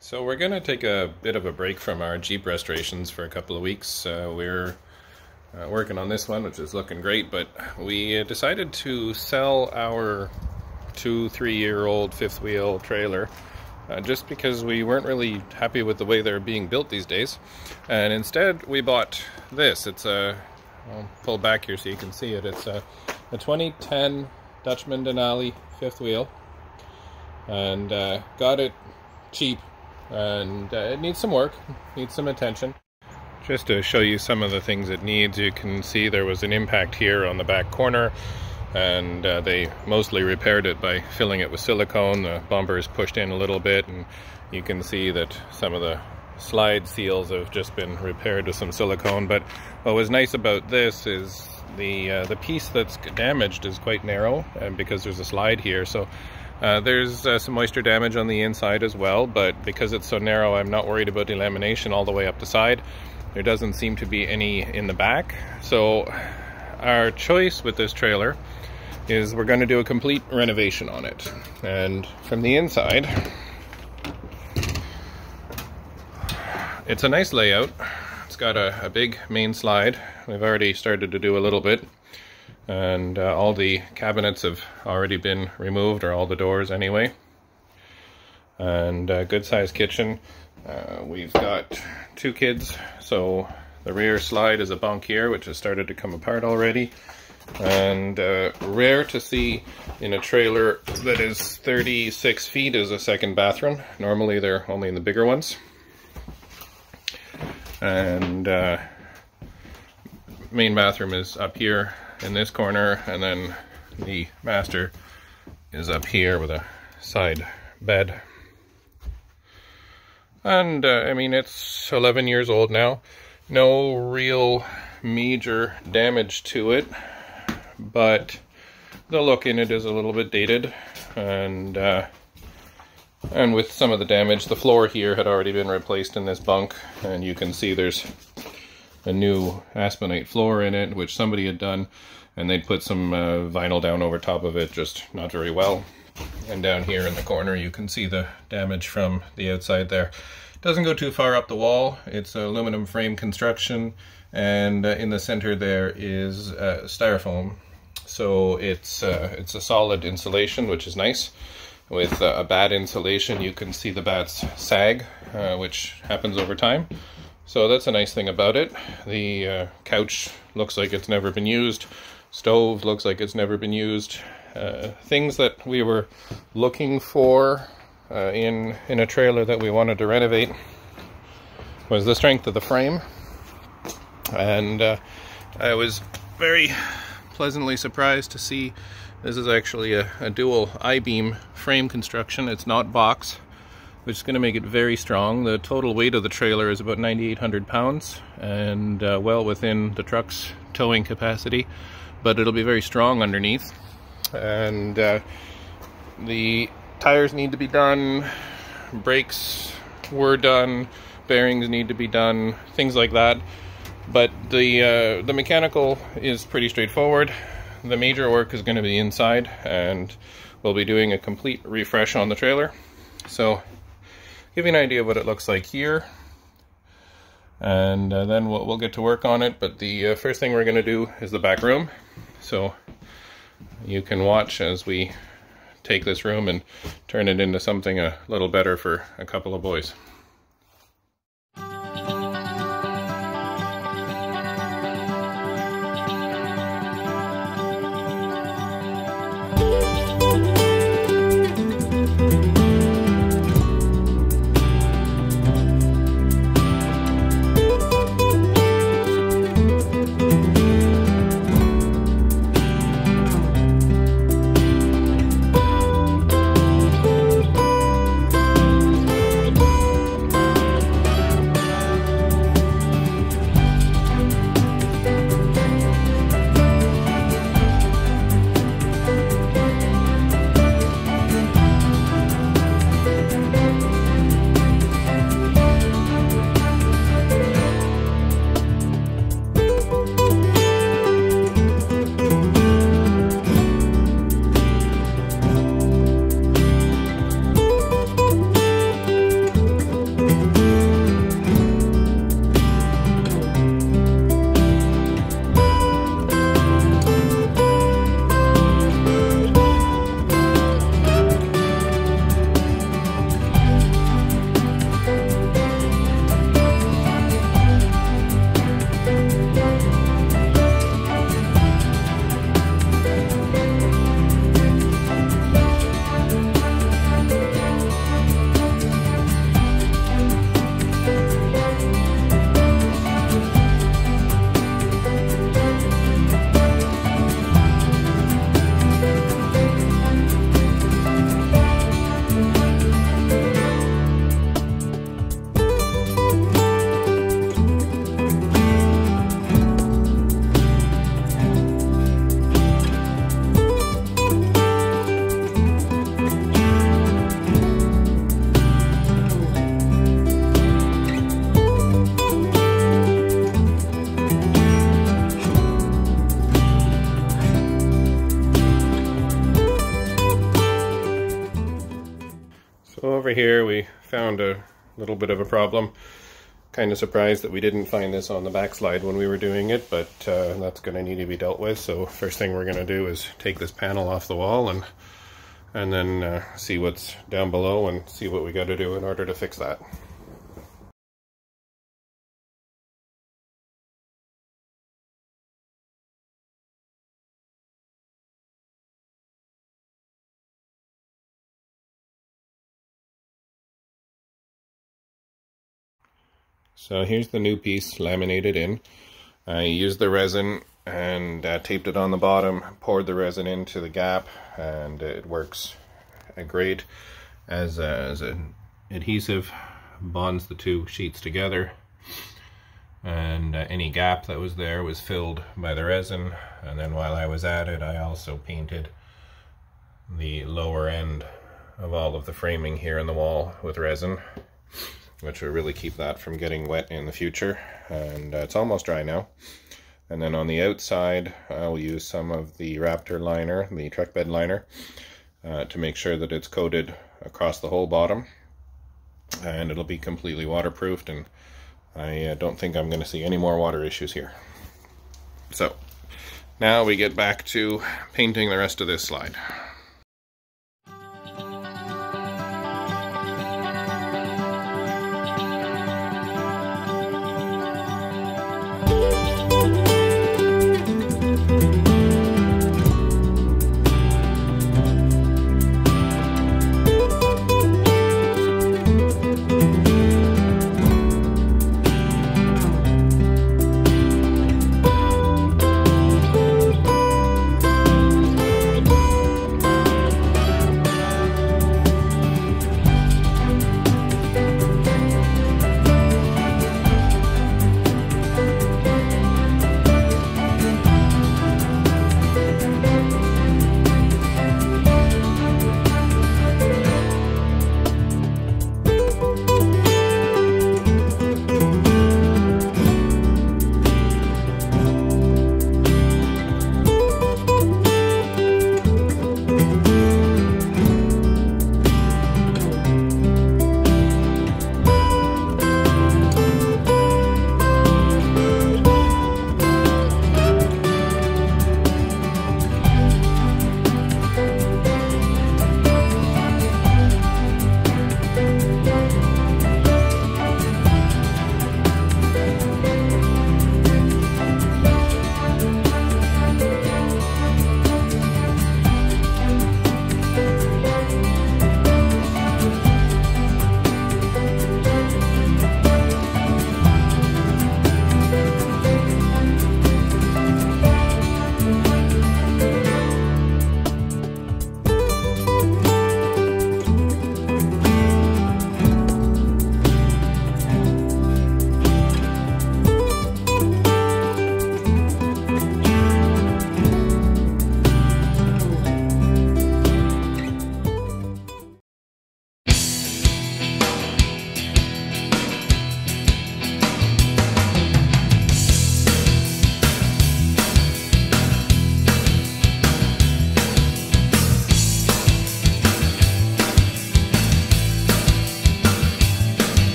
So we're going to take a bit of a break from our Jeep restorations for a couple of weeks. We're working on this one, which is looking great, but we decided to sell our 2-3-year-old fifth wheel trailer just because we weren't really happy with the way they're being built these days. And instead we bought this. It's a, I'll pull back here so you can see it. It's a 2010 Dutchman Denali fifth wheel, and got it cheap. And it needs some work, needs some attention. Just to show you some of the things it needs, you can see there was an impact here on the back corner, and they mostly repaired it by filling it with silicone. The bumper is pushed in a little bit, and you can see that some of the slide seals have just been repaired with some silicone. But what was nice about this is the piece that's damaged is quite narrow, and because there's a slide here, so there's some moisture damage on the inside as well, but because it's so narrow, I'm not worried about delamination all the way up the side. There doesn't seem to be any in the back. So our choice with this trailer is we're going to do a complete renovation on it. And from the inside, it's a nice layout. It's got a big main slide. We've already started to do a little bit. And all the cabinets have already been removed, or all the doors anyway. And good sized kitchen. We've got 2 kids, so the rear slide is a bunk here, which has started to come apart already. And rare to see in a trailer that is 36 feet is a second bathroom. Normally they're only in the bigger ones. And main bathroom is up here in this corner, and then the master is up here with a side bed. And I mean, it's 11 years old now. No real major damage to it, but the look in it is a little bit dated, and with some of the damage, the floor here had already been replaced in this bunk, and you can see there's a new aspenite floor in it, which somebody had done, and they'd put some vinyl down over top of it, just not very well. And down here in the corner you can see the damage from the outside there. It doesn't go too far up the wall. It's aluminum frame construction, and in the center there is styrofoam. So it's a solid insulation, which is nice. With a bad insulation, you can see the bats sag, which happens over time. So that's a nice thing about it. The couch looks like it's never been used. Stove looks like it's never been used. Things that we were looking for in a trailer that we wanted to renovate was the strength of the frame. And I was very pleasantly surprised to see this is actually a dual I-beam frame construction. It's not box, which is going to make it very strong. The total weight of the trailer is about 9,800 pounds, and well within the truck's towing capacity, but it'll be very strong underneath. And the tires need to be done, brakes were done, bearings need to be done, things like that. But the mechanical is pretty straightforward. The major work is going to be inside, and we'll be doing a complete refresh on the trailer. So give you an idea of what it looks like here, and then we'll get to work on it. But the first thing we're going to do is the back room. So you can watch as we take this room and turn it into something a little better for a couple of boys. here we found a little bit of a problem. Kind of surprised that we didn't find this on the backslide when we were doing it, but that's going to need to be dealt with. So first thing we're going to do is take this panel off the wall and then see what's down below and see what we got to do in order to fix that. So here's the new piece laminated in. I used the resin and taped it on the bottom, poured the resin into the gap, and it works great as an adhesive, bonds the two sheets together, and any gap that was there was filled by the resin. And then while I was at it, I also painted the lower end of all of the framing here in the wall with resin, which will really keep that from getting wet in the future. And it's almost dry now. And then on the outside, I'll use some of the Raptor liner, the truck bed liner, to make sure that it's coated across the whole bottom. And it'll be completely waterproofed, and I don't think I'm going to see any more water issues here. So now we get back to painting the rest of this slide.